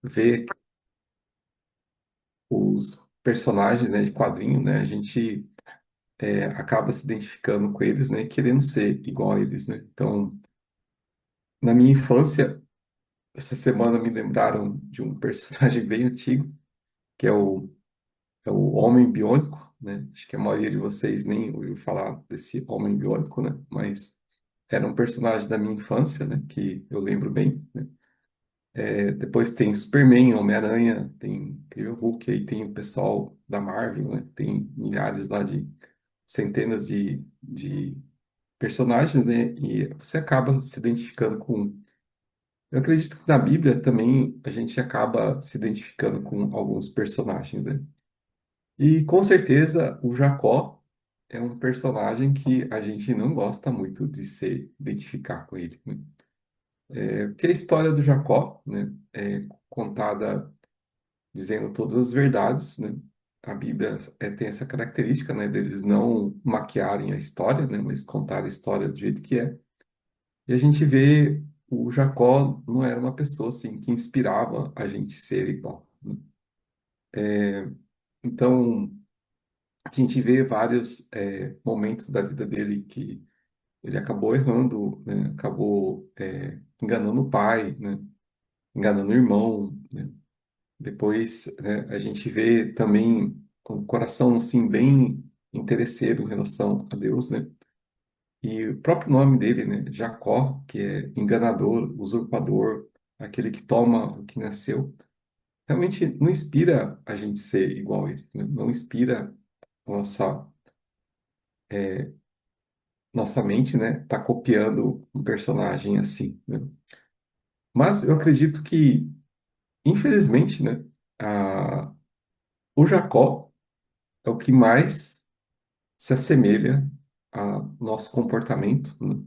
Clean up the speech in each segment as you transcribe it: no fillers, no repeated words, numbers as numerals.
vê os personagens, né, de quadrinho, né, a gente acaba se identificando com eles, né, querendo ser igual a eles, né. Então, na minha infância, essa semana me lembraram de um personagem bem antigo, que é o Homem Biônico, né. Acho que a maioria de vocês nem ouviu falar desse Homem Biônico, né, mas era um personagem da minha infância, né, que eu lembro bem, né. Depois tem Superman, Homem-Aranha, tem Incrível Hulk, aí tem o pessoal da Marvel, né? Tem milhares lá de centenas de personagens, né? E você acaba se identificando com. Eu acredito que na Bíblia também a gente acaba se identificando com alguns personagens, né? E com certeza o Jacó é um personagem que a gente não gosta muito de se identificar com ele, né? Porque a história do Jacó, né, é contada dizendo todas as verdades, né? A Bíblia tem essa característica, né, deles não maquiarem a história, né, mas contar a história do jeito que é. E a gente vê o Jacó não era uma pessoa assim que inspirava a gente ser igual, né? Então, a gente vê vários momentos da vida dele que ele acabou errando, né? Acabou enganando o pai, né? Enganando o irmão, né? Depois, né, a gente vê também um coração assim bem interesseiro em relação a Deus, né? E o próprio nome dele, né, Jacó, que é enganador, usurpador, aquele que toma o que nasceu, realmente não inspira a gente ser igual a ele, né? Não inspira nossa nossa mente, né, tá copiando um personagem assim, né? Mas eu acredito que, infelizmente, né, a, o Jacó é o que mais se assemelha a nosso comportamento, né?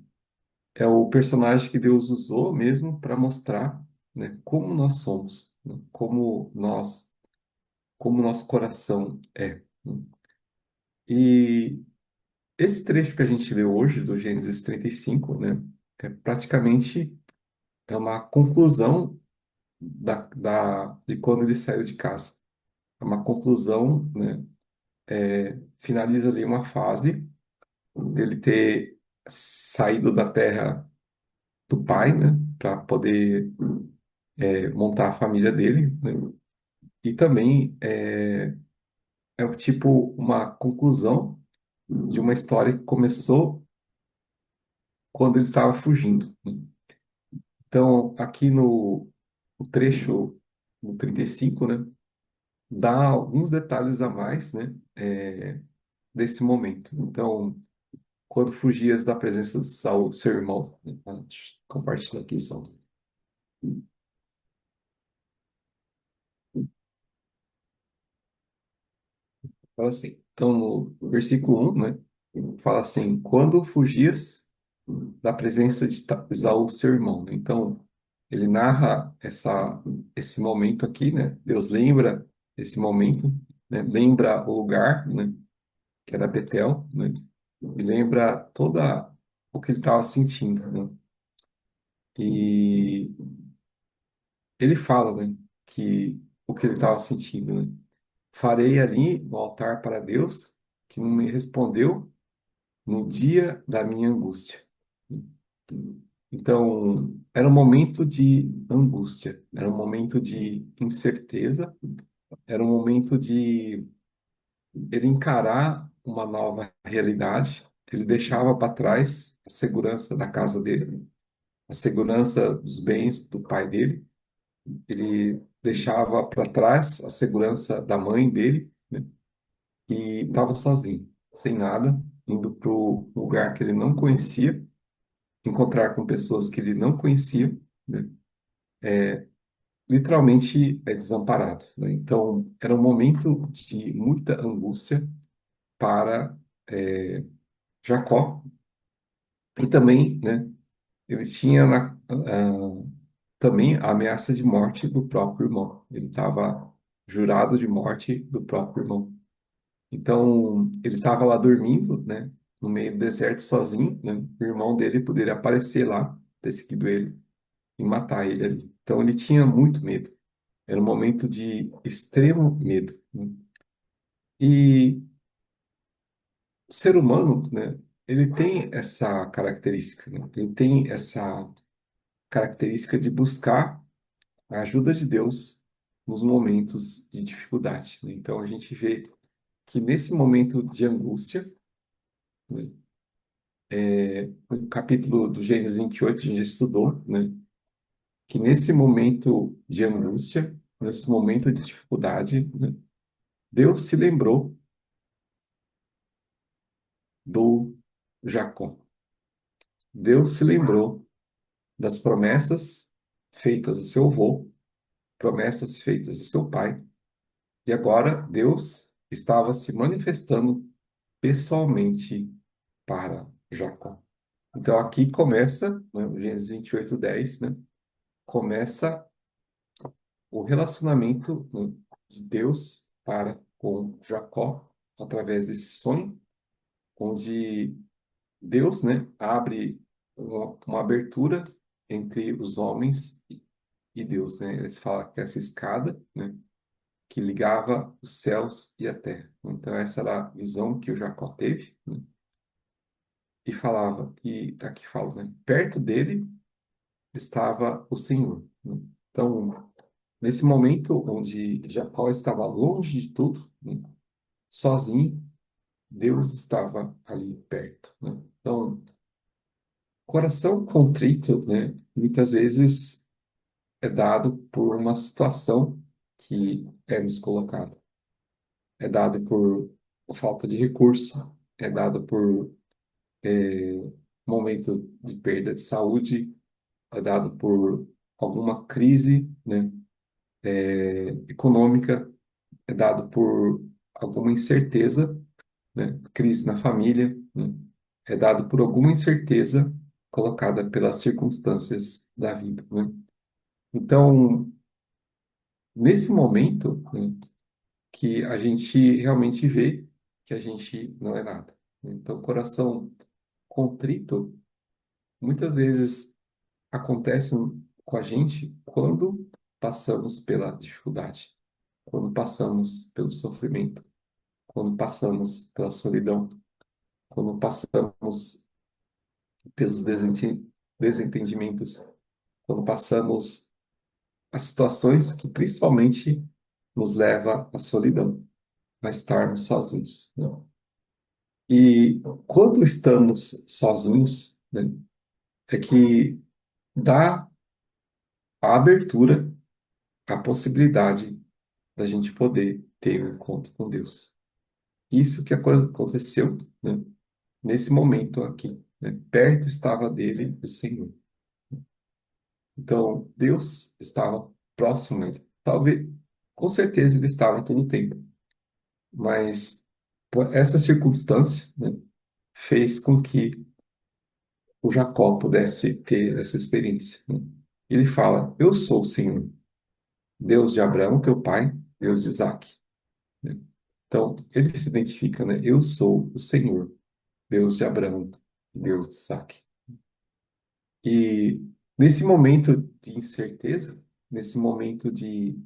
É o personagem que Deus usou mesmo para mostrar, né, como nós somos, né? Como nosso coração é, né? E esse trecho que a gente leu hoje, do Gênesis 35, né, praticamente é uma conclusão de quando ele saiu de casa. É uma conclusão, né, finaliza ali uma fase dele ter saído da terra do pai, né, para poder montar a família dele, né? E também é tipo uma conclusão de uma história que começou quando ele estava fugindo, né? Então, aqui no trecho no 35, né, dá alguns detalhes a mais, né, desse momento. Então, quando fugias da presença de Saul, seu irmão, né? Deixa eu compartilhar aqui só. Fala assim. Então, no versículo 1, né, fala assim: quando fugias da presença de Esaú, seu irmão, né? Então, ele narra esse momento aqui, né? Deus lembra esse momento, né? Lembra o lugar, né? Que era Betel, né? E lembra toda o que ele estava sentindo, né? E ele fala, né? Que o que ele estava sentindo, né? Farei ali um altar para Deus que não me respondeu no dia da minha angústia. Então, era um momento de angústia, era um momento de incerteza, era um momento de ele encarar uma nova realidade. Ele deixava para trás a segurança da casa dele, a segurança dos bens do pai dele, ele deixava para trás a segurança da mãe dele, né? E estava sozinho, sem nada, indo para o lugar que ele não conhecia, encontrar com pessoas que ele não conhecia, né? Literalmente desamparado, né? Então, era um momento de muita angústia para Jacó, e também, né, ele tinha também a ameaça de morte do próprio irmão. Ele estava jurado de morte do próprio irmão. Então, ele estava lá dormindo, né, no meio do deserto sozinho, né? O irmão dele poderia aparecer lá, ter seguido ele e matar ele ali. Então, ele tinha muito medo. Era um momento de extremo medo, né? E o ser humano, né, ele tem essa característica, né? Ele tem essa característica de buscar a ajuda de Deus nos momentos de dificuldade, né? Então a gente vê que nesse momento de angústia, né, no capítulo do Gênesis 28 a gente já estudou, né, que nesse momento de angústia, nesse momento de dificuldade, né, Deus se lembrou do Jacó. Deus se lembrou das promessas feitas ao seu avô, promessas feitas ao seu pai, e agora Deus estava se manifestando pessoalmente para Jacó. Então aqui começa, né, o Gênesis 28:10, né, começa o relacionamento, né, de Deus para com Jacó através desse sonho, onde Deus, né, abre uma abertura entre os homens e Deus, né? Ele fala que essa escada, né, que ligava os céus e a terra. Então essa era a visão que o Jacó teve, né? E falava, e aqui fala, né? Perto dele estava o Senhor, né? Então, nesse momento onde Jacó estava longe de tudo, né, sozinho, Deus estava ali perto, né? Então, coração contrito, né, muitas vezes é dado por uma situação que é nos colocada. É dado por falta de recurso, é dado por momento de perda de saúde, é dado por alguma crise, né, econômica, é dado por alguma incerteza, né, crise na família, né, é dado por alguma incerteza colocada pelas circunstâncias da vida, né? Então, nesse momento, né, que a gente realmente vê que a gente não é nada. Então, coração contrito muitas vezes acontece com a gente quando passamos pela dificuldade, quando passamos pelo sofrimento, quando passamos pela solidão, quando passamos pelos desentendimentos, quando passamos as situações que principalmente nos leva à solidão, a estarmos sozinhos, né? E quando estamos sozinhos, né, é que dá a abertura, a possibilidade da gente poder ter um encontro com Deus. Isso que aconteceu, né, nesse momento aqui, né? Perto estava dele o Senhor. Então, Deus estava próximo a ele. Talvez, com certeza, ele estava todo o tempo. Mas por essa circunstância, né, fez com que o Jacó pudesse ter essa experiência, né? Ele fala: Eu sou o Senhor, Deus de Abraão, teu pai, Deus de Isaque, né? Então, ele se identifica, né? Eu sou o Senhor, Deus de Abraão, Deus de Isaque. E nesse momento de incerteza, nesse momento de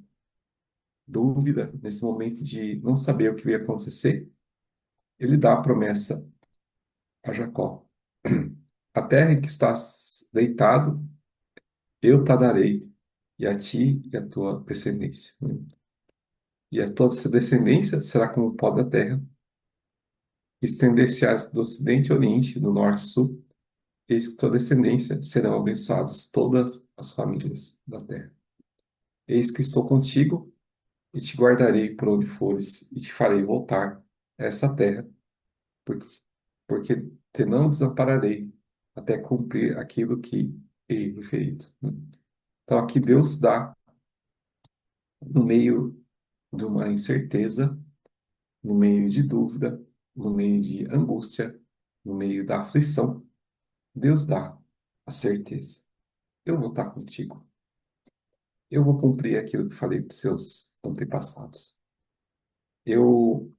dúvida, nesse momento de não saber o que ia acontecer, ele dá a promessa a Jacó: A terra em que estás deitado, eu te darei, e a ti e a tua descendência, né? E a tua descendência será como o pó da terra, estender-se-ás do ocidente ao oriente, do norte ao sul, eis que tua descendência serão abençoadas todas as famílias da terra. Eis que estou contigo e te guardarei por onde fores, e te farei voltar a essa terra, porque, porque te não desampararei até cumprir aquilo que hei referido, né? Então aqui Deus dá, no meio de uma incerteza, no meio de dúvida, no meio de angústia, no meio da aflição, Deus dá a certeza. Eu vou estar contigo. Eu vou cumprir aquilo que falei para os seus antepassados. Eu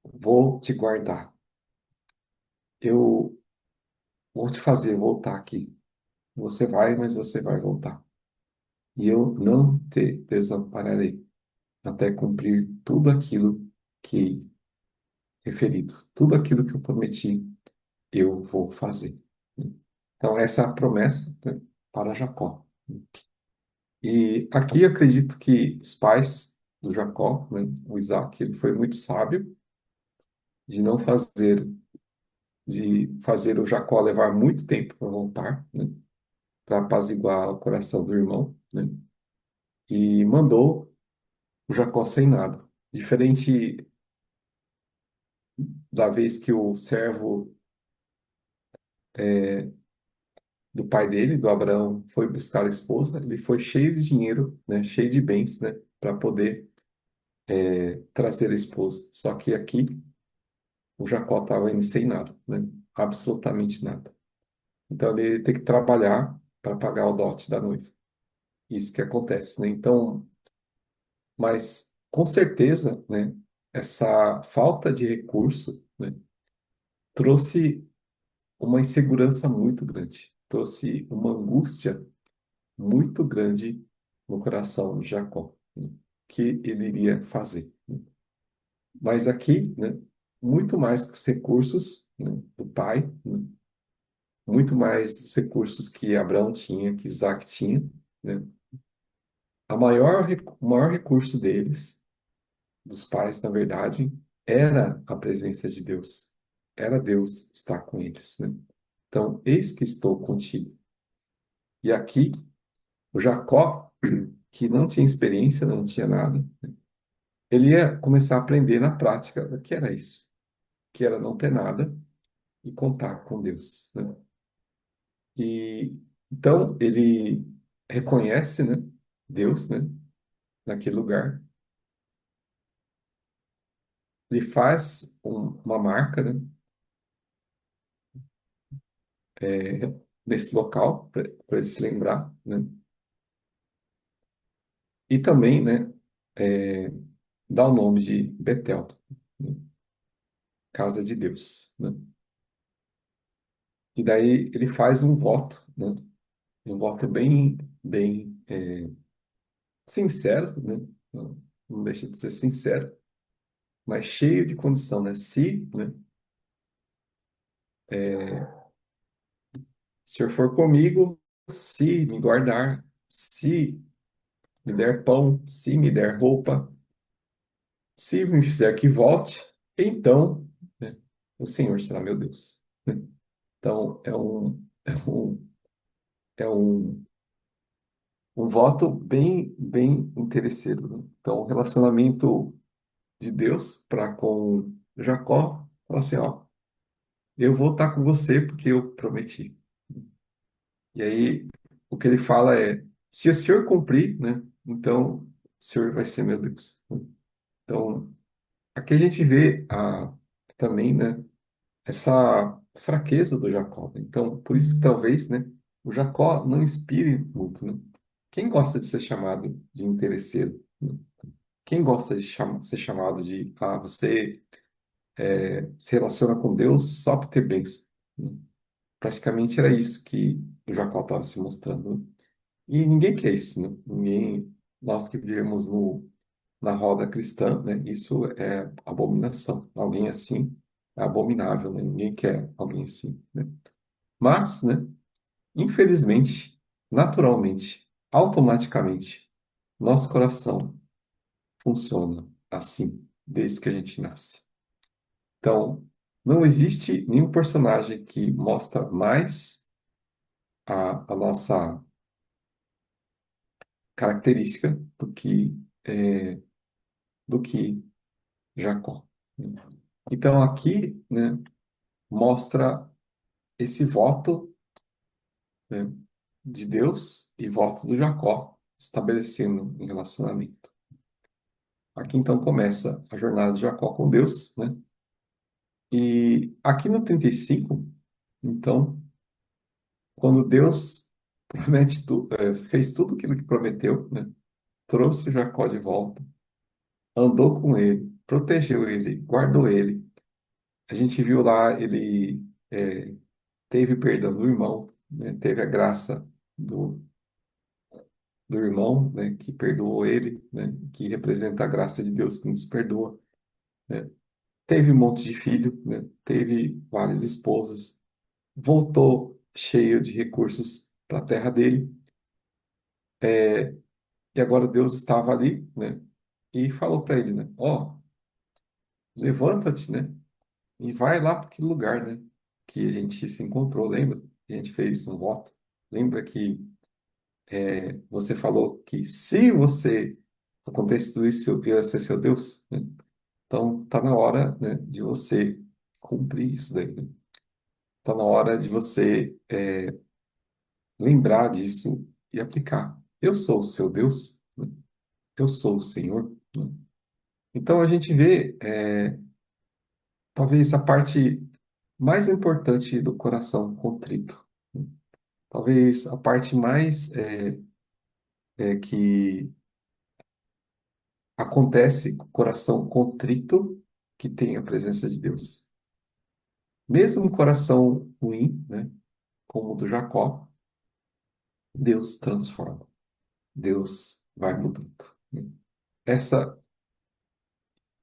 vou te guardar. Eu vou te fazer voltar aqui. Você vai, mas você vai voltar. e eu não te desampararei até cumprir tudo aquilo que referido, tudo aquilo que eu prometi, eu vou fazer. Então, essa é a promessa, né, para Jacó. E aqui eu acredito que os pais do Jacó, né, o Isaac, ele foi muito sábio de não fazer, de fazer o Jacó levar muito tempo para voltar, né, para apaziguar o coração do irmão, né, e mandou o Jacó sem nada. Diferente da vez que o servo do pai dele, do Abraão, foi buscar a esposa, ele foi cheio de dinheiro, né, cheio de bens, né, para poder trazer a esposa. Só que aqui o Jacó estava indo sem nada, né, absolutamente nada. Então ele tem que trabalhar para pagar o dote da noiva. Isso que acontece, né? Então, mas com certeza, né, essa falta de recurso, né, trouxe uma insegurança muito grande, trouxe uma angústia muito grande no coração de Jacó, né, que ele iria fazer, né? Mas aqui, né, muito mais que os recursos, né, do pai, né, muito mais dos recursos que Abraão tinha, que Isaac tinha, né? O maior recurso deles, dos pais, na verdade, era a presença de Deus. Era Deus estar com eles, né? Então, eis que estou contigo. E aqui, o Jacó, que não tinha experiência, não tinha nada, ele ia começar a aprender na prática o que era isso, que era não ter nada e contar com Deus, né? E então ele reconhece, né, Deus, né, naquele lugar. Ele faz uma marca, né, nesse local para ele se lembrar, né? E também, né, é, dá o nome de Betel, né, casa de Deus, né? E daí ele faz um voto, né? Um voto bem sincero, né? Não deixa de ser sincero, mas cheio de condição, né? Se, né, o Senhor for comigo, se me guardar, se me der pão, se me der roupa, se me fizer que volte, então, né, o Senhor será meu Deus. Então, é um voto bem interesseiro, né? Então, o relacionamento de Deus para com Jacó, fala assim, ó, eu vou estar com você porque eu prometi. E aí, o que ele fala é, se o Senhor cumprir, né, então o Senhor vai ser meu Deus. Então, aqui a gente vê também, né, essa fraqueza do Jacó. Então, por isso que talvez, né, o Jacó não inspire muito, né? Quem gosta de ser chamado de interesseiro, né? Quem gosta de ser chamado de, você se relaciona com Deus só para ter bens, né? Praticamente era isso que o Jacó estava se mostrando, né? E ninguém quer isso, né? Ninguém, nós que vivemos na roda cristã, né? Isso é abominação. Alguém assim é abominável, né? Ninguém quer alguém assim, né? Mas, né? Infelizmente, naturalmente, automaticamente, nosso coração funciona assim, desde que a gente nasce. Então, não existe nenhum personagem que mostra mais a nossa característica do que Jacó. Então, aqui, né, mostra esse voto, né, de Deus e voto do Jacó estabelecendo um relacionamento. Aqui, então, começa a jornada de Jacó com Deus, né? E aqui no 35, então, quando Deus fez tudo aquilo que prometeu, né? Trouxe Jacó de volta, andou com ele, protegeu ele, guardou ele. A gente viu lá, ele teve perdão do irmão, né? Teve a graça do, do irmão, né, que perdoou ele, né, que representa a graça de Deus que nos perdoa, né? Teve um monte de filho, né? Teve várias esposas, voltou cheio de recursos para a terra dele, e agora Deus estava ali, né? E falou para ele, né? Ó, levanta-te, né? E vai lá para aquele lugar, né? Que a gente se encontrou, lembra? A gente fez um voto. Lembra que você falou que se você acontecesse tudo isso, eu ia ser seu Deus, né? Então, tá na hora, né, de você cumprir isso daí, né? Tá na hora de você lembrar disso e aplicar. Eu sou o seu Deus, né? Eu sou o Senhor, né? Então, a gente vê, talvez, a parte mais importante do coração contrito, né? Talvez a parte mais que acontece com o coração contrito que tem a presença de Deus. Mesmo um coração ruim, né, como o do Jacó, Deus transforma. Deus vai mudando, né? Essa,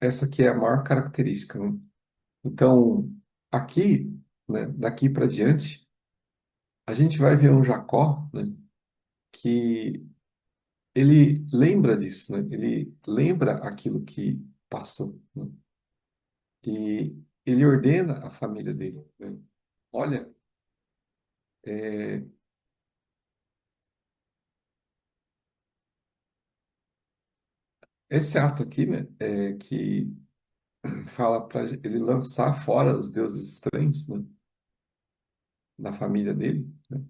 essa que é a maior característica, né? Então, aqui, né, daqui para diante, a gente vai ver um Jacó, né, que ele lembra disso, né? Ele lembra aquilo que passou, né? E ele ordena a família dele, né? Olha, é, esse ato aqui, né, que fala para ele lançar fora os deuses estranhos, né, da família dele, né,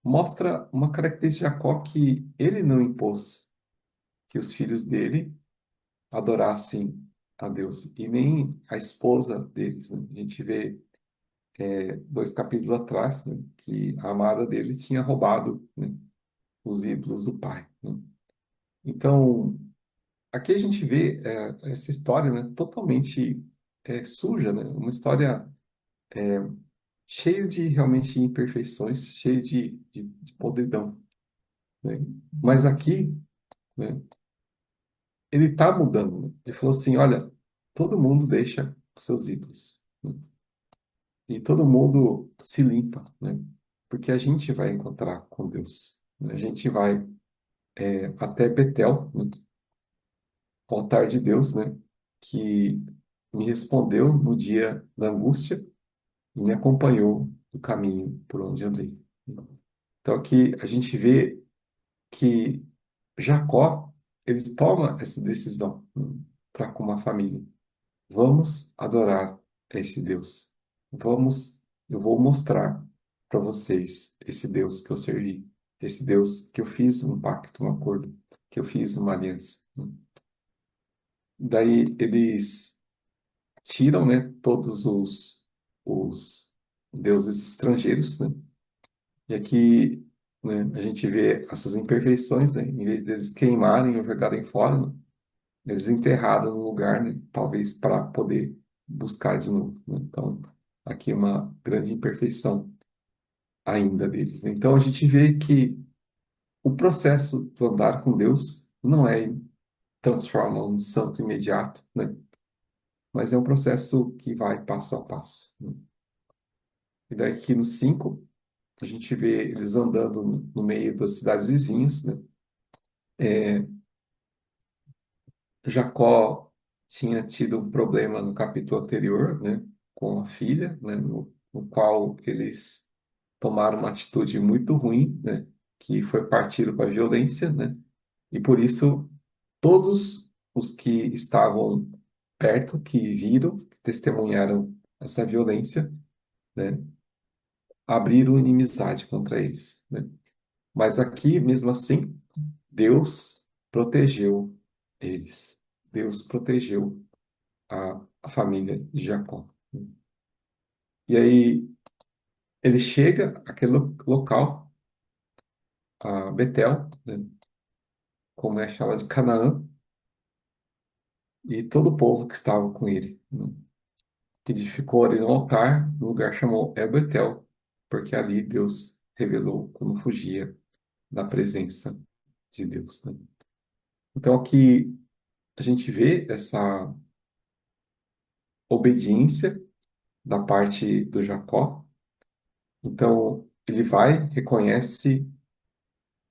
mostra uma característica de Jacó que ele não impôs que os filhos dele adorassem a Deus e nem a esposa deles, né? A gente vê dois capítulos atrás, né, que a amada dele tinha roubado, né, os ídolos do pai, né? Então, aqui a gente vê essa história, né, totalmente suja, né? Uma história cheia de realmente imperfeições, cheia de podridão, né? Mas aqui, né, ele está mudando, né? Ele falou assim, olha, todo mundo deixa os seus ídolos, né? E todo mundo se limpa, né? Porque a gente vai encontrar com Deus, né? A gente vai até Betel, né? O altar de Deus, né? Que me respondeu no dia da angústia e me acompanhou no caminho por onde andei. Então aqui a gente vê que Jacó, ele toma essa decisão para com uma família. Vamos adorar esse Deus. Vamos, eu vou mostrar para vocês esse Deus que eu servi, esse Deus que eu fiz um pacto, um acordo, que eu fiz uma aliança. Daí eles tiram, né, todos os deuses estrangeiros, né? E aqui, né, a gente vê essas imperfeições, né? Em vez deles queimarem ou jogarem fora, né, eles enterraram no lugar, né, talvez para poder buscar de novo, né? Então, aqui é uma grande imperfeição ainda deles, né? Então, a gente vê que o processo do andar com Deus não é transforma um santo imediato, né? Mas é um processo que vai passo a passo, né? E daí aqui no 5 a gente vê eles andando no meio das cidades vizinhas, né? Jacó tinha tido um problema no capítulo anterior, né, com a filha, né, no qual eles tomaram uma atitude muito ruim, né, que foi partir para a violência, né, e por isso todos os que estavam perto, que viram, que testemunharam essa violência, né, abriram inimizade contra eles, né. Mas aqui, mesmo assim, Deus protegeu eles. Deus protegeu a família de Jacó. E aí ele chega àquele local, a Betel, né, como é chamado de Canaã, e todo o povo que estava com ele, né, edificou ali um altar, no lugar chamou El Betel, porque ali Deus revelou como fugia da presença de Deus, né? Então aqui a gente vê essa obediência da parte do Jacó. Então ele vai, reconhece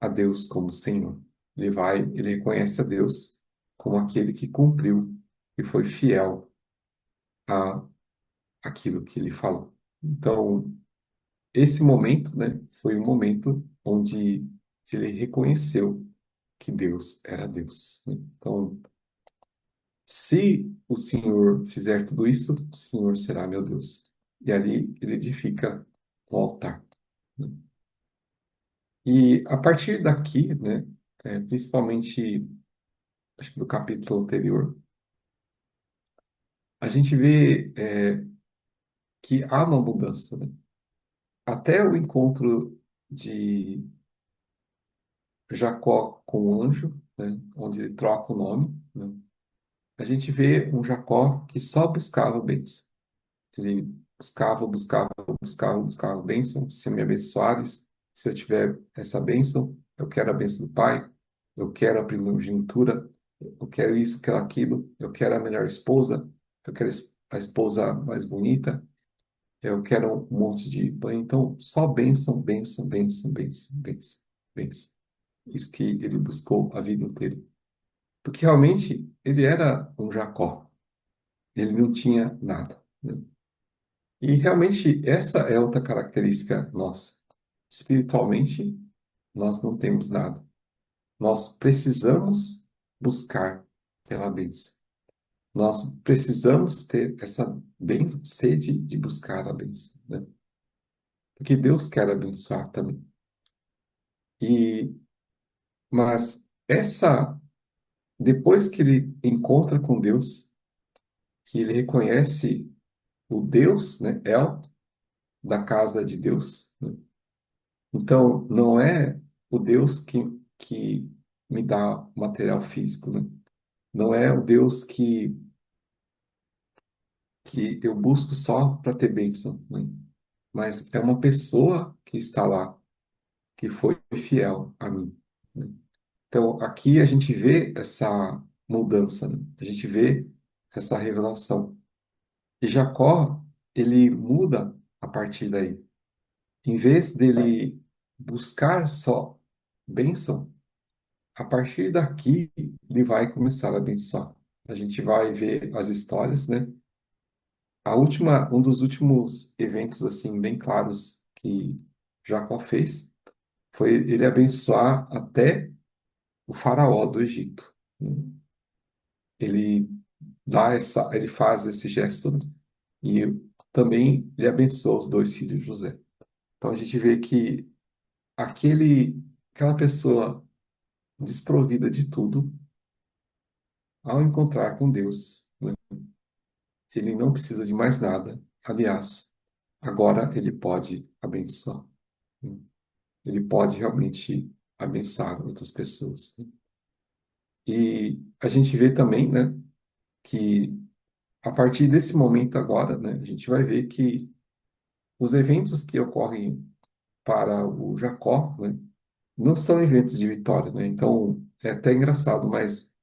a Deus como Senhor. Ele vai, ele reconhece a Deus como aquele que cumpriu e foi fiel a aquilo que ele falou. Então, esse momento, né, foi um momento onde ele reconheceu que Deus era Deus, né? Então, se o Senhor fizer tudo isso, o Senhor será meu Deus. E ali ele edifica o altar, né? E a partir daqui, né, principalmente acho que do capítulo anterior, a gente vê que há uma mudança, né? Até o encontro de Jacó com o anjo, né, onde ele troca o nome, né, a gente vê um Jacó que só buscava bênção. Ele buscava bênção. Se me abençoares, se eu tiver essa bênção, eu quero a bênção do Pai, eu quero a primogenitura, eu quero isso, eu quero aquilo, eu quero a melhor esposa, eu quero a esposa mais bonita, eu quero um monte de banho. Então, só bênção, bênção, bênção, bênção, bênção, bênção. Isso que ele buscou a vida inteira. Porque realmente ele era um Jacó. Ele não tinha nada, né? E realmente essa é outra característica nossa. Espiritualmente, nós não temos nada. Nós precisamos buscar pela bênção. Nós precisamos ter essa bem sede de buscar a bênção, né? Porque Deus quer abençoar também. E mas essa depois que ele encontra com Deus, que ele reconhece o Deus, né, El, da casa de Deus, né? Então, não é o Deus que me dá material físico, né? Não é o Deus que eu busco só para ter bênção, né? Mas é uma pessoa que está lá, que foi fiel a mim, né? Então, aqui a gente vê essa mudança, né? A gente vê essa revelação. E Jacó, ele muda a partir daí. Em vez dele buscar só bênção, a partir daqui ele vai começar a abençoar. A gente vai ver as histórias, né? Um dos últimos eventos assim bem claros que Jacó fez foi ele abençoar até o faraó do Egito, né? Ele ele faz esse gesto, né? E também ele abençoou os dois filhos de José. Então a gente vê que aquela pessoa desprovida de tudo, ao encontrar com Deus, né, ele não precisa de mais nada. Aliás, agora ele pode abençoar, né? Ele pode realmente abençoar outras pessoas, né? E a gente vê também, né, que a partir desse momento agora, né, a gente vai ver que os eventos que ocorrem para o Jacó, né, não são eventos de vitória, né? Então, é até engraçado, mas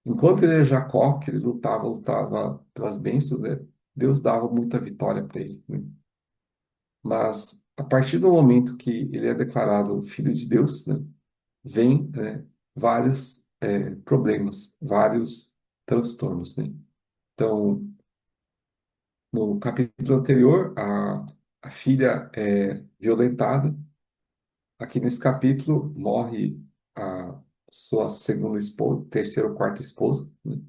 enquanto ele era Jacó, que ele lutava pelas bênçãos, né? Deus dava muita vitória para ele, né? Mas a partir do momento que ele é declarado filho de Deus, né, vem, né, vários problemas, vários transtornos, né? Então, no capítulo anterior, a filha é violentada. Aqui nesse capítulo morre a sua segunda esposa, terceira ou quarta esposa, né?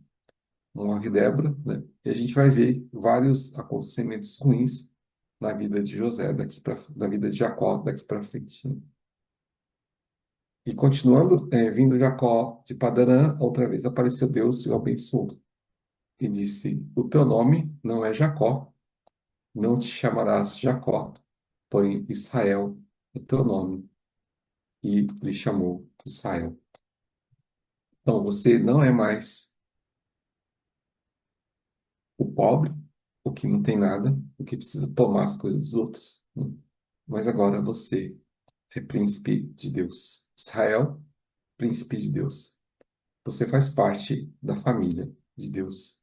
Morre Débora, né? E a gente vai ver vários acontecimentos ruins na vida de José na vida de Jacó daqui para frente, né? E continuando, vindo Jacó de Padarã, outra vez apareceu Deus e o abençoou. E disse: O teu nome não é Jacó, não te chamarás Jacó, porém Israel, o teu nome. E lhe chamou Israel. Então, você não é mais o pobre, o que não tem nada, o que precisa tomar as coisas dos outros, né? Mas agora você é príncipe de Deus. Israel príncipe de Deus. Você faz parte da família de Deus,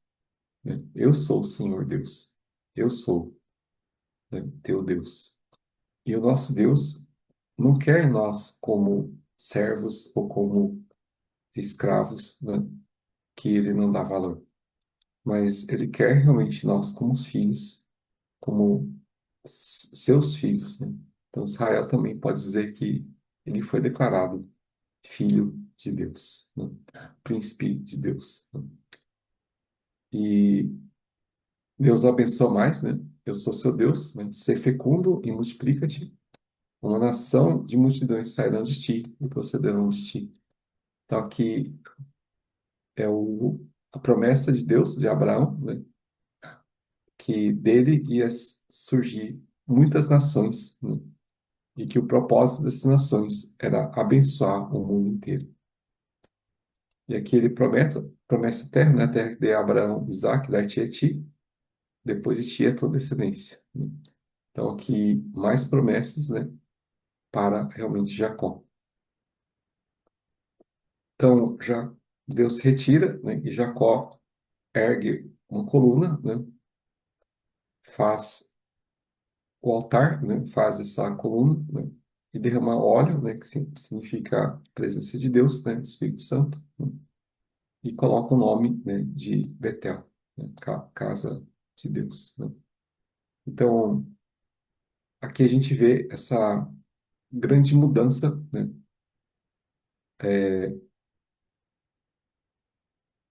né? Eu sou o Senhor Deus. Eu sou, né, teu Deus. E o nosso Deus não quer nós como servos ou como escravos, né, que ele não dá valor. Mas ele quer realmente nós como os filhos, como seus filhos, né? Então Israel também pode dizer que ele foi declarado filho de Deus, né? Príncipe de Deus, né? E Deus abençoa mais, né? Eu sou seu Deus, né? Ser fecundo e multiplica-te. Uma nação de multidões sairão de ti e procederão de ti. Então aqui é a promessa de Deus de Abraão, né? Que dele ia surgir muitas nações, né? E que o propósito dessas nações era abençoar o mundo inteiro. E aqui ele promete, promessa eterna, a terra que dei a Abraão, Isaac, dar-te a ti, depois de ti a tua descendência, né? Então aqui mais promessas, né, para realmente Jacó. Então já Deus se retira, né, e Jacó ergue uma coluna, né, faz o altar, né, faz essa coluna, né, e derrama óleo, né, que significa a presença de Deus, né, do Espírito Santo, né, e coloca o nome, né, de Betel, né, casa de Deus, né. Então, aqui a gente vê essa grande mudança, né,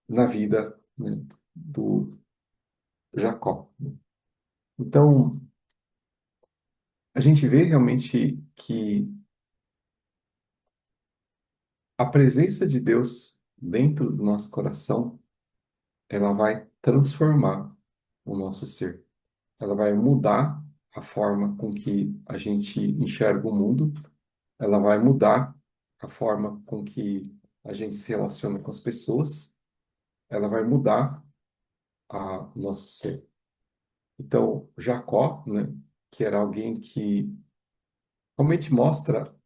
na vida, né, do Jacó. Então, a gente vê realmente que a presença de Deus dentro do nosso coração, ela vai transformar o nosso ser. Ela vai mudar a forma com que a gente enxerga o mundo, ela vai mudar a forma com que a gente se relaciona com as pessoas, ela vai mudar o nosso ser. Então, Jacó, né, que era alguém que realmente mostra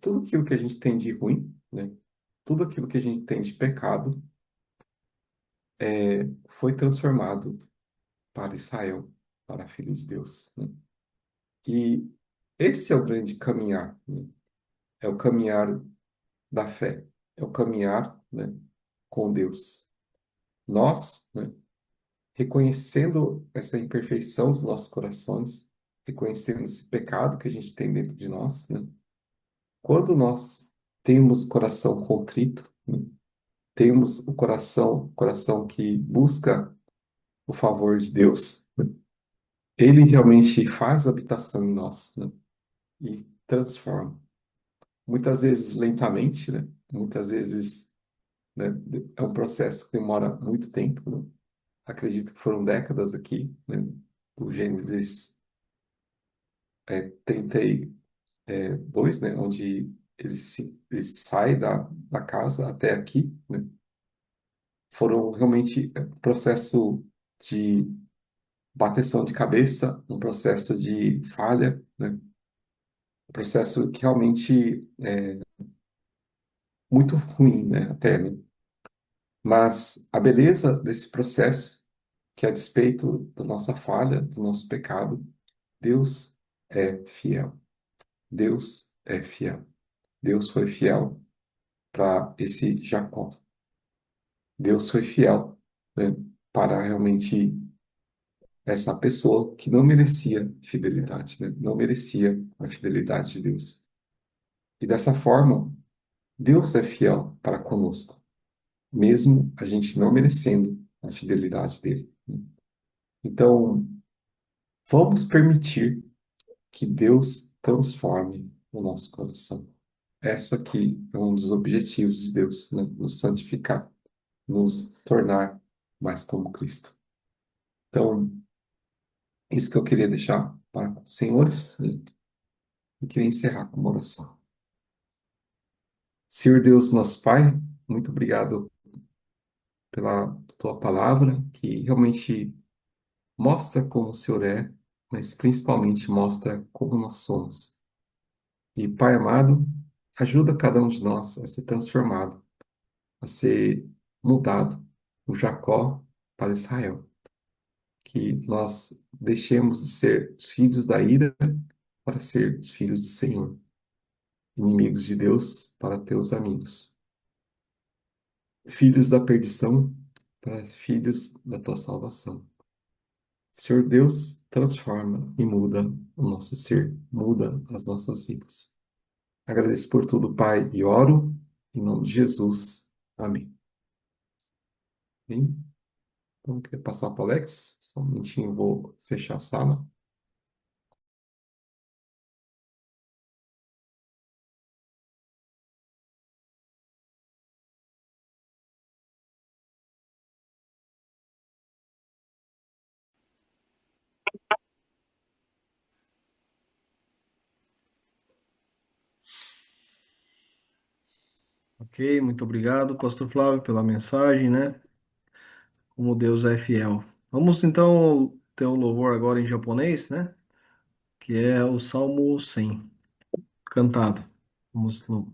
tudo aquilo que a gente tem de ruim, né, tudo aquilo que a gente tem de pecado, foi transformado para Israel, para filho de Deus, né? E esse é o grande caminhar, né? É o caminhar da fé, é o caminhar, né, com Deus. Nós, né, reconhecendo essa imperfeição dos nossos corações, reconhecendo esse pecado que a gente tem dentro de nós, né? Quando nós temos o coração contrito, né, temos o coração que busca o favor de Deus, né, ele realmente faz habitação em nós, né, e transforma. Muitas vezes lentamente, né? Muitas vezes, né, é um processo que demora muito tempo, né? Acredito que foram décadas aqui, né? Do Gênesis 32, né? Onde ele sai da casa até aqui, né? Foram realmente um processo de bateção de cabeça, um processo de falha, né? Um processo que realmente é muito ruim, né? Até, né? Mas a beleza desse processo, que a despeito da nossa falha, do nosso pecado, Deus é fiel. Deus é fiel. Deus foi fiel para esse Jacó. Deus foi fiel, né, para realmente essa pessoa que não merecia fidelidade, né? Não merecia a fidelidade de Deus. E dessa forma, Deus é fiel para conosco, mesmo a gente não merecendo a fidelidade dele, né? Então, vamos permitir que Deus transforme o nosso coração. Essa aqui é um dos objetivos de Deus, né? Nos santificar, nos tornar mais como Cristo. Então, isso que eu queria deixar para os senhores, né? Eu queria encerrar com uma oração. Senhor Deus, nosso Pai, muito obrigado pela tua palavra, que realmente mostra como o Senhor é, mas principalmente mostra como nós somos. E Pai amado, Ajuda cada um de nós a ser transformado, a ser mudado, o Jacó para Israel. Que nós deixemos de ser os filhos da ira para ser os filhos do Senhor, inimigos de Deus para teus amigos, filhos da perdição para filhos da tua salvação. Senhor Deus, transforma e muda o nosso ser, muda as nossas vidas. Agradeço por tudo, Pai, e oro em nome de Jesus. Amém. Bem, então, quer passar para o Alex? Só um minutinho, eu vou fechar a sala. Ok, muito obrigado, Pastor Flávio, pela mensagem, né? Como Deus é fiel. Vamos então ter o louvor agora em japonês, né? Que é o Salmo 100, cantado. Vamos no...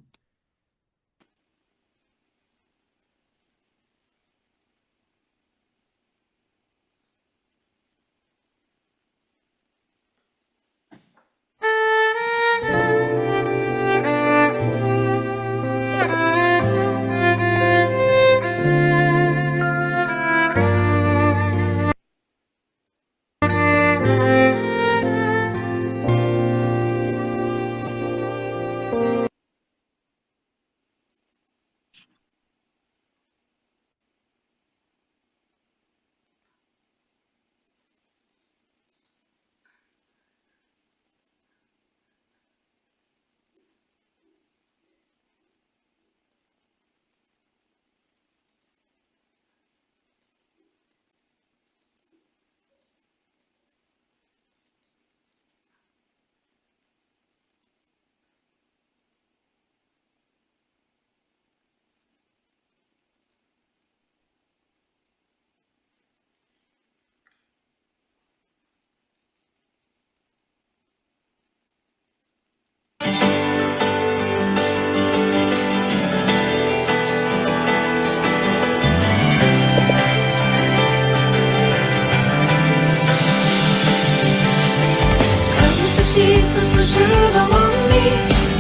しつつ主の門に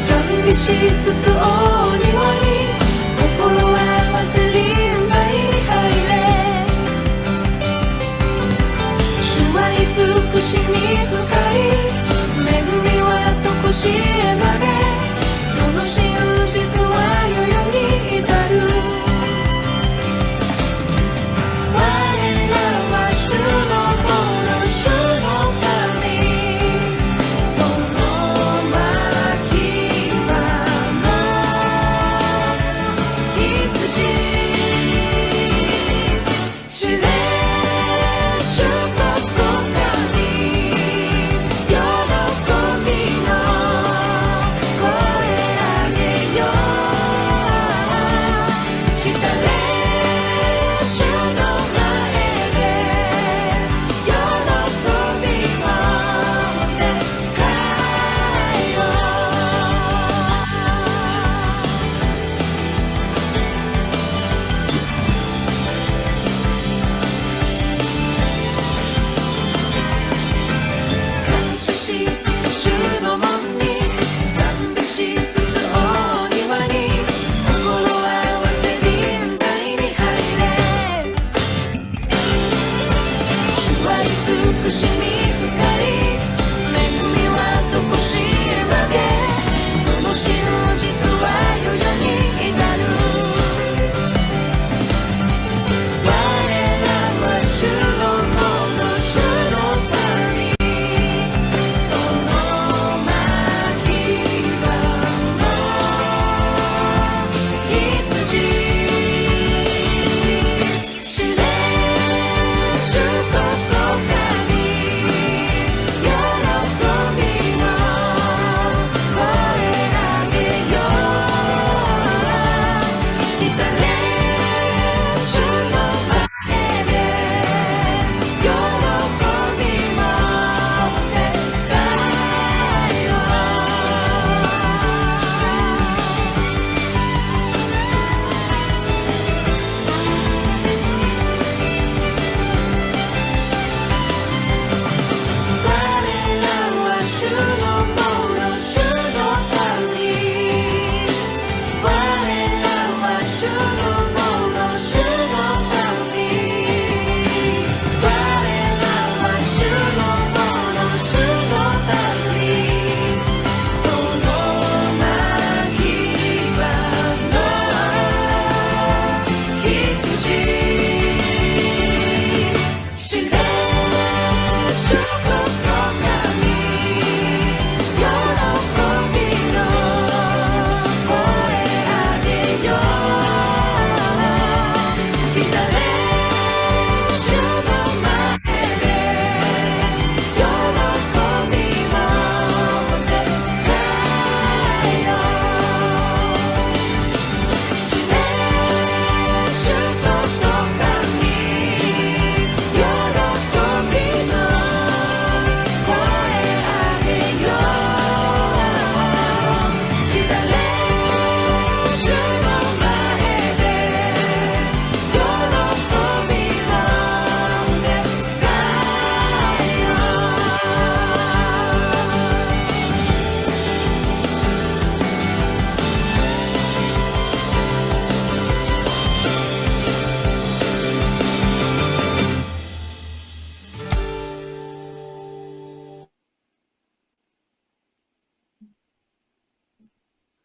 賛美しつつ大庭に心合わせ臨在に入れ主は慈しみ深い恵みはとこしえまでその真実は世々に至る我らは主の子の主の神その牧場の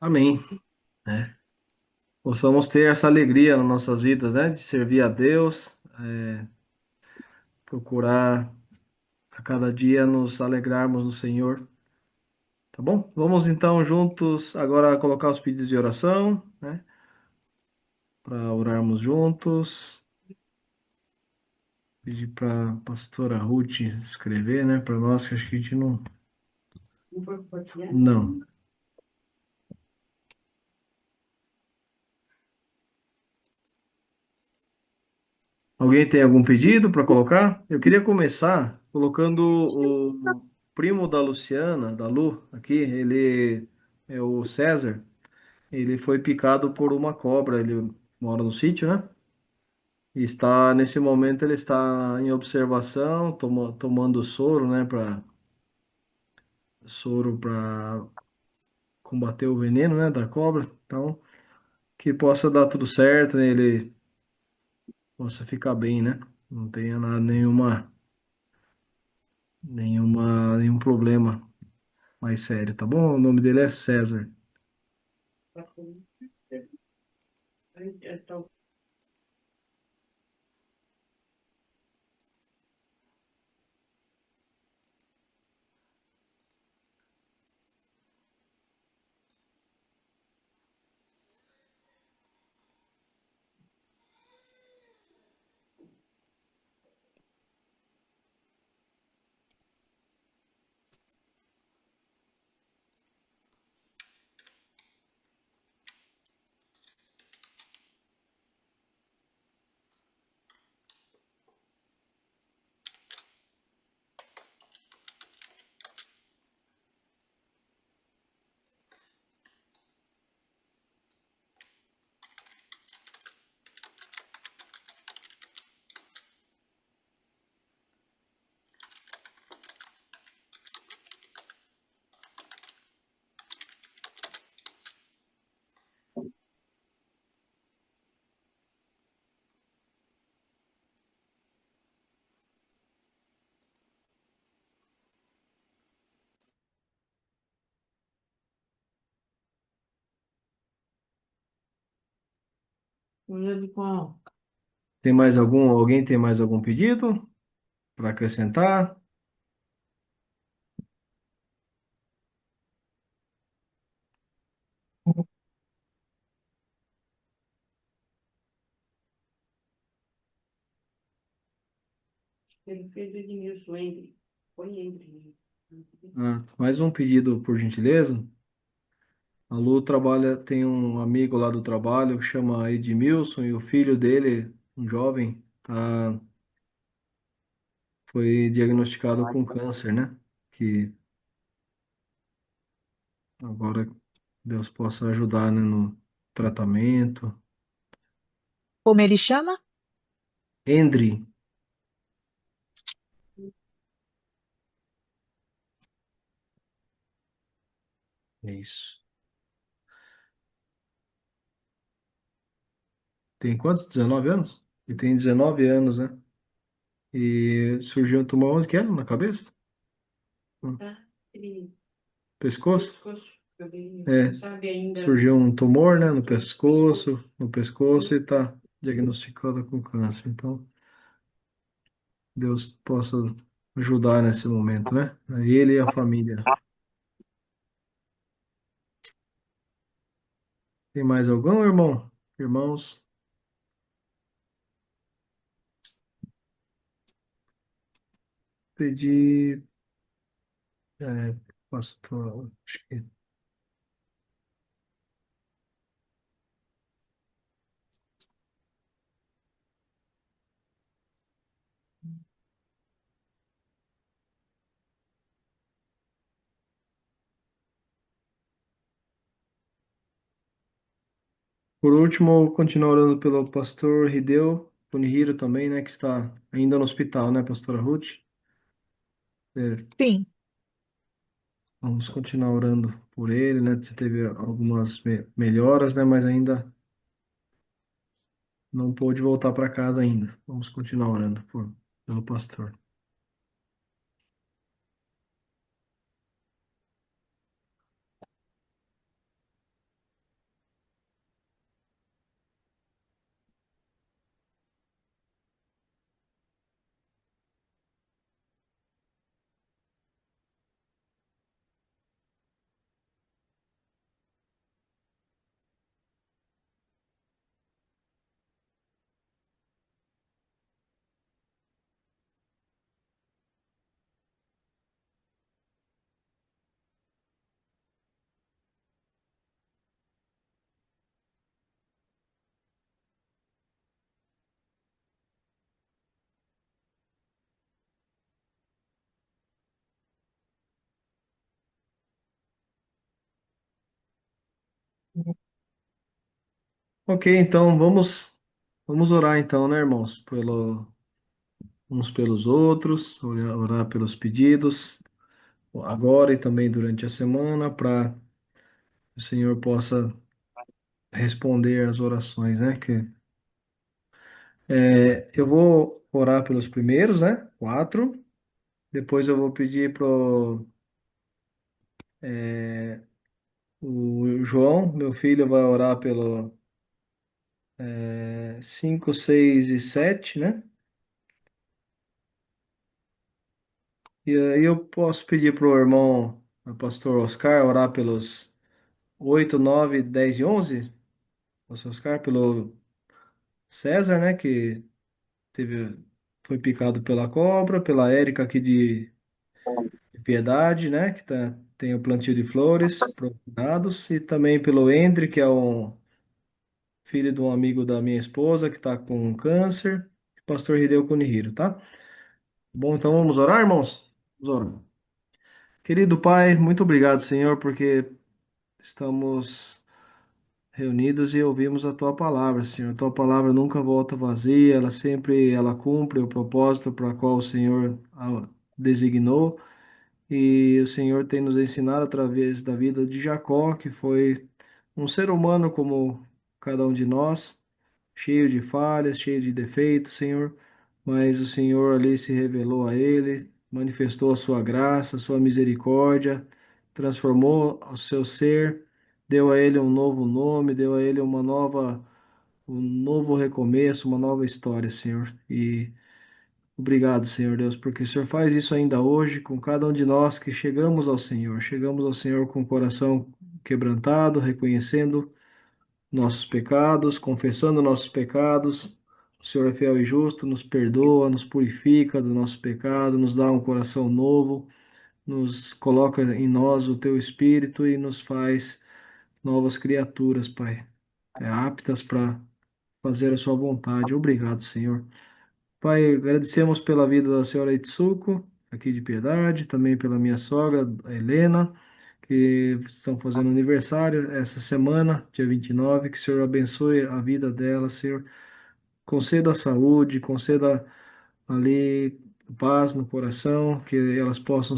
Amém, né? Possamos ter essa alegria nas nossas vidas, né? De servir a Deus, procurar a cada dia nos alegrarmos no Senhor, tá bom? Vamos então juntos agora colocar os pedidos de oração, né? Para orarmos juntos. Pedir para a pastora Ruth escrever, né? Para nós, que acho que a gente não. Não foi compartilhar? Não. Alguém tem algum pedido para colocar? Eu queria começar colocando o primo da Luciana, da Lu, aqui, ele é o César. Ele foi picado por uma cobra, ele mora no sítio, né? E está, nesse momento, ele está em observação, tomando soro, né? Soro para combater o veneno, né? Da cobra. Então, que possa dar tudo certo, né? Ele possa ficar bem, né? Não tenha nada, nenhum problema mais sério, tá bom? O nome dele é César. Tem mais alguém tem mais algum pedido para acrescentar? Ele fez o Edmilson, Endre. Põe Endre. Mais um pedido, por gentileza. A Lu trabalha, tem um amigo lá do trabalho que chama Edmilson e o filho dele, um jovem, foi diagnosticado com câncer, né? Que agora Deus possa ajudar, né, no tratamento. Como ele chama? Endre, é isso. Tem quantos? 19 anos? Ele tem 19 anos, né? E surgiu um tumor onde que era? Na cabeça? No pescoço? É, surgiu um tumor, né, no pescoço e está diagnosticado com câncer. Então, Deus possa ajudar nesse momento, né? A ele e a família. Tem mais algum, irmão? Irmãos? Pedir, pastor, acho que por último, continuar orando pelo pastor Hideo Kunihiro também, né, que está ainda no hospital, né, pastora Ruth? É, Sim. vamos continuar orando por ele, né? Teve algumas melhoras, né, mas ainda não pôde voltar para casa ainda. Vamos continuar orando pelo pastor. Ok, então vamos orar então, né, irmãos? Uns pelos outros, orar pelos pedidos, agora e também durante a semana, para o Senhor possa responder as orações, né? Eu vou orar pelos primeiros, né? Quatro. Depois eu vou pedir pro o João, meu filho, vai orar pelo cinco, seis e sete, né? E aí eu posso pedir pro irmão, o pastor Oscar, orar pelos oito, nove, 10 e 11. Pastor Oscar, pelo César, né? Que teve, foi picado pela cobra, pela Érica aqui de Piedade, né? Tem o plantio de flores procurados, e também pelo Endre, que é um filho de um amigo da minha esposa que está com câncer, pastor Hideo Kunihiro, tá? Bom, então vamos orar, irmãos? Vamos orar. Querido Pai, muito obrigado, Senhor, porque estamos reunidos e ouvimos a Tua palavra, Senhor. A Tua palavra nunca volta vazia, ela cumpre o propósito para o qual o Senhor a designou. E o Senhor tem nos ensinado através da vida de Jacó, que foi um ser humano como cada um de nós, cheio de falhas, cheio de defeitos, Senhor. Mas o Senhor ali se revelou a ele, manifestou a sua graça, a sua misericórdia, transformou o seu ser, deu a ele um novo nome, deu a ele um novo recomeço, uma nova história, Senhor. E obrigado, Senhor Deus, porque o Senhor faz isso ainda hoje com cada um de nós que chegamos ao Senhor com o coração quebrantado, reconhecendo nossos pecados, confessando nossos pecados. O Senhor é fiel e justo, nos perdoa, nos purifica do nosso pecado, nos dá um coração novo, nos coloca em nós o teu espírito e nos faz novas criaturas, Pai, aptas para fazer a sua vontade. Obrigado, Senhor. Pai, agradecemos pela vida da senhora Itsuko, aqui de Piedade, também pela minha sogra, a Helena, que estão fazendo aniversário essa semana, dia 29. Que o Senhor abençoe a vida dela, Senhor. Conceda saúde, conceda ali paz no coração, que elas possam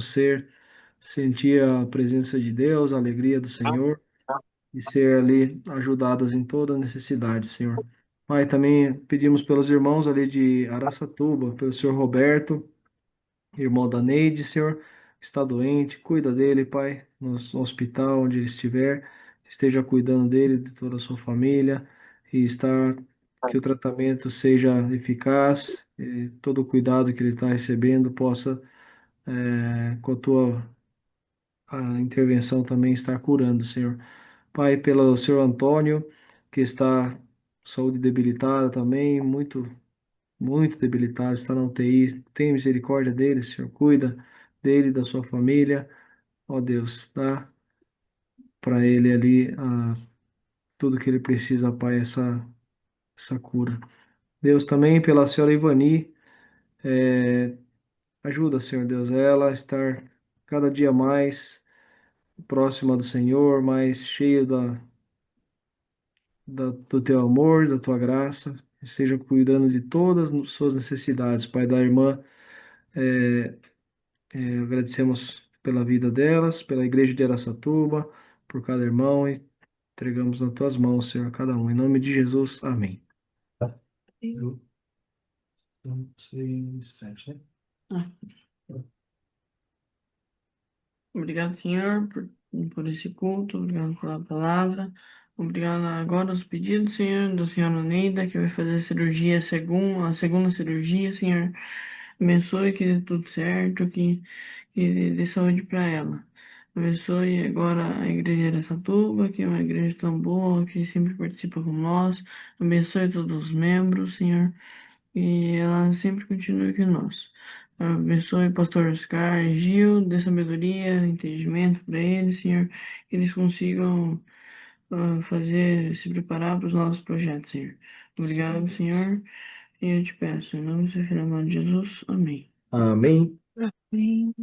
sentir a presença de Deus, a alegria do Senhor e ser ali ajudadas em toda necessidade, Senhor. Pai, também pedimos pelos irmãos ali de Araçatuba, pelo senhor Roberto, irmão da Neide, Senhor, que está doente, cuida dele, Pai, no hospital onde ele estiver, esteja cuidando dele, de toda a sua família, e que o tratamento seja eficaz, e todo o cuidado que ele está recebendo possa, com a tua a intervenção também estar curando, Senhor. Pai, pelo senhor Antônio, que está com saúde debilitada também, muito debilitado, está na UTI. Tem misericórdia dele, Senhor. Cuida dele, da sua família. Ó Deus, dá para ele ali tudo que ele precisa, Pai, essa cura. Deus, também pela senhora Ivani, ajuda, Senhor Deus, ela a estar cada dia mais próxima do Senhor, mais cheia do teu amor, da tua graça, esteja cuidando de todas as suas necessidades, Pai da irmã. É, Agradecemos pela vida delas, pela igreja de Araçatuba, por cada irmão e entregamos nas tuas mãos, Senhor, cada um. Em nome de Jesus, amém. Eu- seis, sete, né? Ah, obrigado, Senhor, por esse culto, obrigado pela palavra. Obrigado agora aos pedidos, Senhor, da senhora Neida, que vai fazer a segunda cirurgia, Senhor. Abençoe que dê tudo certo, que dê saúde para ela. Abençoe agora a igreja de Satuba, que é uma igreja tão boa, que sempre participa com nós. Abençoe todos os membros, Senhor, e ela sempre continue com nós. Abençoe o pastor Oscar e Gil, dê sabedoria, entendimento para eles, Senhor, que eles consigam se preparar para os nossos projetos, Senhor. Obrigado, Senhor, e eu te peço, em nome do seu filho amado Jesus, amém. Amém. Amém.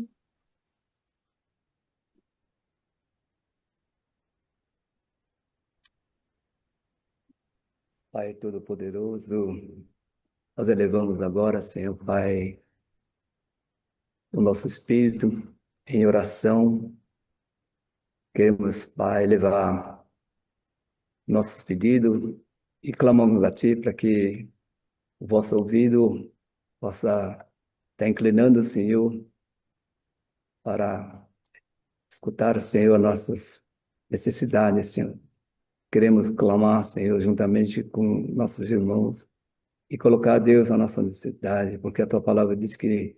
Pai Todo-Poderoso, nós elevamos agora, Senhor Pai, o nosso espírito em oração. Queremos, Pai, levar nossos pedidos e clamamos a Ti para que o vosso ouvido possa estar inclinando, Senhor, para escutar, Senhor, nossas necessidades, Senhor. Queremos clamar, Senhor, juntamente com nossos irmãos e colocar a Deus a nossa necessidade, porque a Tua palavra diz que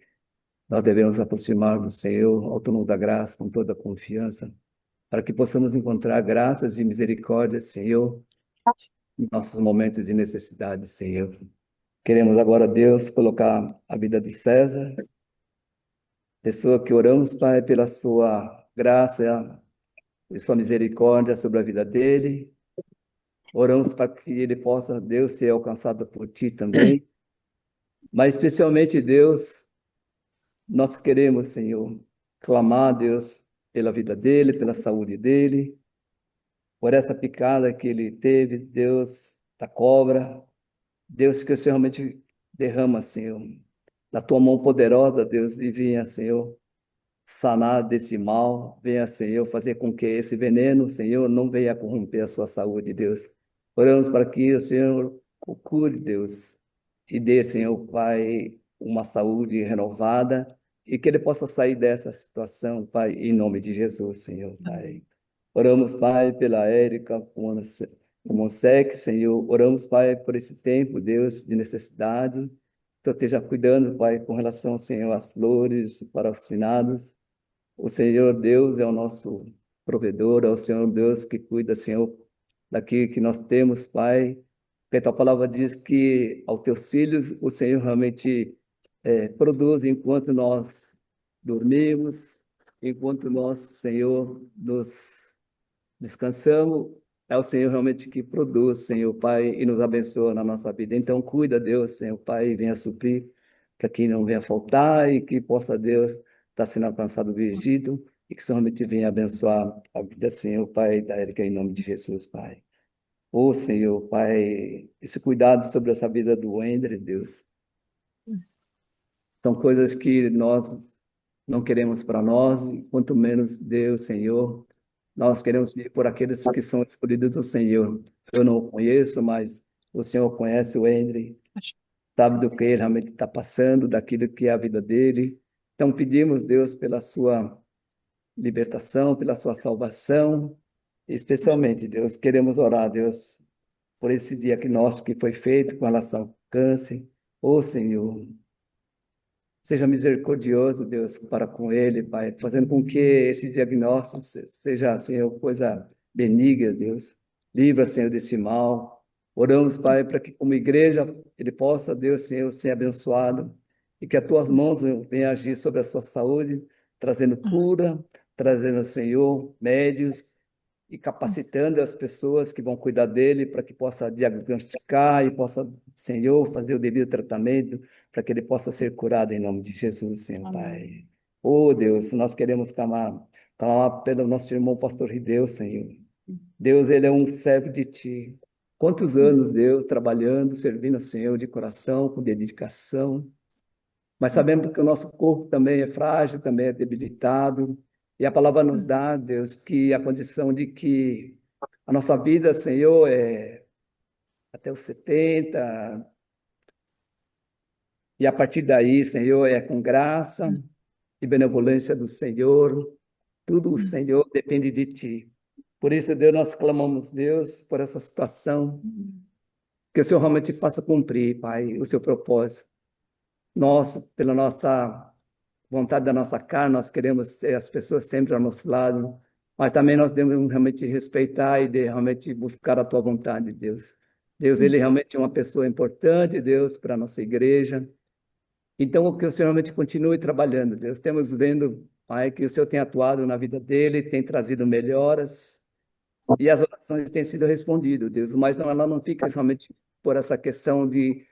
nós devemos aproximar do Senhor, ao trono da graça, com toda a confiança, para que possamos encontrar graças e misericórdia, Senhor, em nossos momentos de necessidade, Senhor. Queremos agora, Deus, colocar a vida de César, pessoa que oramos, Pai, pela sua graça e sua misericórdia sobre a vida dele. Oramos para que ele possa, Deus, ser alcançado por Ti também. Mas especialmente, Deus, nós queremos, Senhor, clamar, Deus, pela vida dele, pela saúde dele, por essa picada que ele teve, Deus, da cobra. Deus, que o Senhor realmente derrama, Senhor, na Tua mão poderosa, Deus, e venha, Senhor, sanar desse mal, venha, Senhor, fazer com que esse veneno, Senhor, não venha corromper a sua saúde, Deus. Oramos para que o Senhor o cure, Deus, e dê, Senhor, Pai, uma saúde renovada e que ele possa sair dessa situação, Pai, em nome de Jesus, Senhor, Pai. Oramos, Pai, pela Érica, com o Monsec, Senhor. Oramos, Pai, por esse tempo, Deus, de necessidade. Então, esteja cuidando, Pai, com relação, Senhor, às flores para os finados. O Senhor Deus é o nosso provedor, é o Senhor Deus que cuida, Senhor, daquilo que nós temos, Pai. Porque a tua palavra diz que aos teus filhos o Senhor realmente produz enquanto nós dormimos, enquanto nós, Senhor, nos descansamos. É o Senhor realmente que produz, Senhor Pai, e nos abençoa na nossa vida. Então, cuida, Deus, Senhor Pai, e venha suprir, que aqui não venha faltar e que possa, Deus, estar sendo alcançado o Egito e que somente venha abençoar a vida, Senhor Pai, da Érica, em nome de Jesus, Pai. Ô, Senhor Pai, esse cuidado sobre essa vida do Wender, Deus, são coisas que nós não queremos para nós, e quanto menos Deus, Senhor, nós queremos pedir por aqueles que são escolhidos do Senhor. Eu não o conheço, mas o Senhor conhece o Endre, sabe do que ele realmente está passando, daquilo que é a vida dele. Então pedimos, Deus, pela sua libertação, pela sua salvação, e especialmente, Deus, queremos orar, Deus, por esse diagnóstico que foi feito com relação ao câncer. Ô, Senhor, seja misericordioso, Deus, para com ele, Pai, fazendo com que esse diagnóstico seja, Senhor, coisa benigna, Deus. Livra, Senhor, desse mal. Oramos, Pai, para que como igreja ele possa, Deus, Senhor, ser abençoado e que as tuas mãos venham agir sobre a sua saúde, trazendo cura, trazendo, Senhor, médios e capacitando as pessoas que vão cuidar dele para que possa diagnosticar e possa, Senhor, fazer o devido tratamento para que ele possa ser curado em nome de Jesus, Senhor Pai. Oh, Deus, nós queremos clamar pelo nosso irmão pastor Rideu, Senhor. Deus, ele é um servo de Ti. Quantos anos, Deus, trabalhando, servindo ao Senhor de coração, com dedicação. Mas sabemos que o nosso corpo também é frágil, também é debilitado. E a palavra nos dá, Deus, que a condição de que a nossa vida, Senhor, é até os 70. E a partir daí, Senhor, é com graça e benevolência do Senhor. Tudo, o Senhor, depende de Ti. Por isso, Deus, nós clamamos, Deus, por essa situação. Que o Senhor realmente faça cumprir, Pai, o seu propósito. Nós, pela nossa vontade da nossa carne, nós queremos ter as pessoas sempre ao nosso lado, mas também nós devemos realmente respeitar e realmente buscar a Tua vontade, Deus. Deus, Ele realmente é uma pessoa importante, Deus, para a nossa igreja. Então, que o Senhor realmente continue trabalhando, Deus. Temos vendo, Pai, que o Senhor tem atuado na vida dele, tem trazido melhoras, e as orações têm sido respondidas, Deus. Mas não, ela não fica somente por essa questão de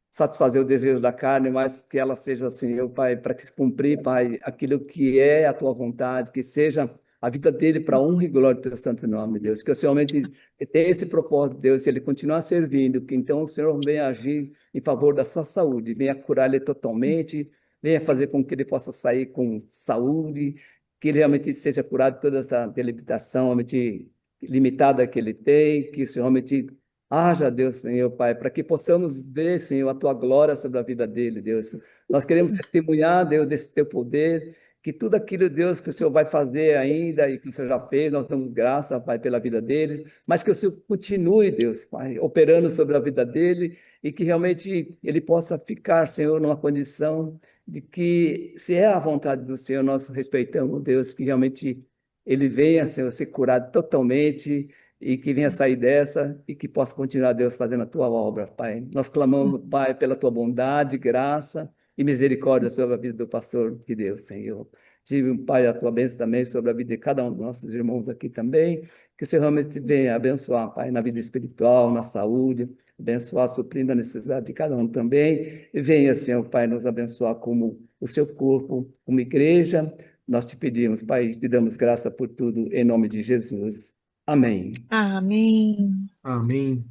satisfazer o desejo da carne, mas que ela seja, Senhor, Pai, para que se cumprir, Pai, aquilo que é a Tua vontade, que seja a vida dele para a honra e glória do teu santo nome, Deus. Que o Senhor realmente tenha esse propósito, Deus, se ele continuar servindo, que então o Senhor venha agir em favor da sua saúde, venha curar ele totalmente, venha fazer com que ele possa sair com saúde, que ele realmente seja curado de toda essa delimitação realmente limitada que ele tem, que o Senhor realmente haja, Deus, Senhor, Pai, para que possamos ver, Senhor, a tua glória sobre a vida dele, Deus. Nós queremos testemunhar, Deus, desse teu poder, que tudo aquilo, Deus, que o Senhor vai fazer ainda e que o Senhor já fez, nós damos graça, Pai, pela vida dele, mas que o Senhor continue, Deus, Pai, operando sobre a vida dele e que realmente ele possa ficar, Senhor, numa condição de que, se é a vontade do Senhor, nós respeitamos, Deus, que realmente ele venha, Senhor, ser curado totalmente e que venha sair dessa e que possa continuar, Deus, fazendo a tua obra, Pai. Nós clamamos, Pai, pela tua bondade, graça e misericórdia sobre a vida do pastor de Deus, Senhor. Tive, Pai, a tua bênção também sobre a vida de cada um dos nossos irmãos aqui também. Que o Senhor realmente venha abençoar, Pai, na vida espiritual, na saúde, abençoar, suprindo a necessidade de cada um também. E venha, Senhor, Pai, nos abençoar como o seu corpo, como igreja. Nós te pedimos, Pai, te damos graça por tudo, em nome de Jesus. Amém. Amém. Amém.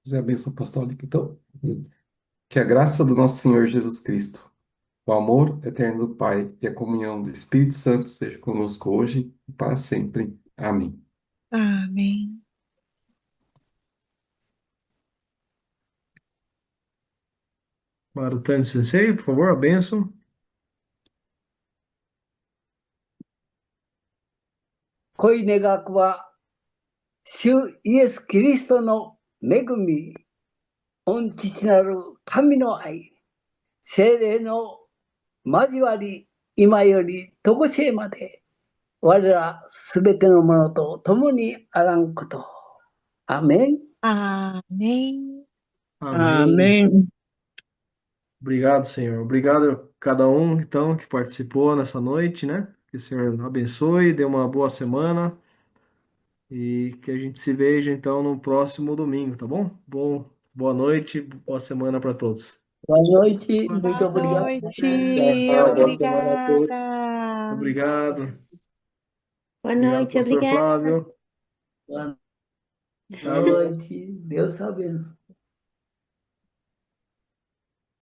Fazer a bênção apostólica, então. Que a graça do nosso Senhor Jesus Cristo, o amor eterno do Pai e a comunhão do Espírito Santo esteja conosco hoje e para sempre. Amém. Amém. Marutani Sensei, por favor, a bênção. 恋願くは、主イエス・キリストの恵み、御父なる神の愛、聖霊の交わり、今よりとこしえまで、我らすべてのものと共にあらんこと。アメン。 Amém. Amém. Obrigado, Senhor. Obrigado a cada um, então, que participou nessa noite, né? Que o Senhor abençoe, dê uma boa semana e que a gente se veja, então, no próximo domingo, tá bom? Boa noite, boa semana para todos. Boa noite, muito Boa obrigado. noite. Boa semana a todos. Obrigada. Obrigado. Boa Obrigado, noite, Pastor obrigada. Flávio. Boa Obrigado. noite, Deus abençoe.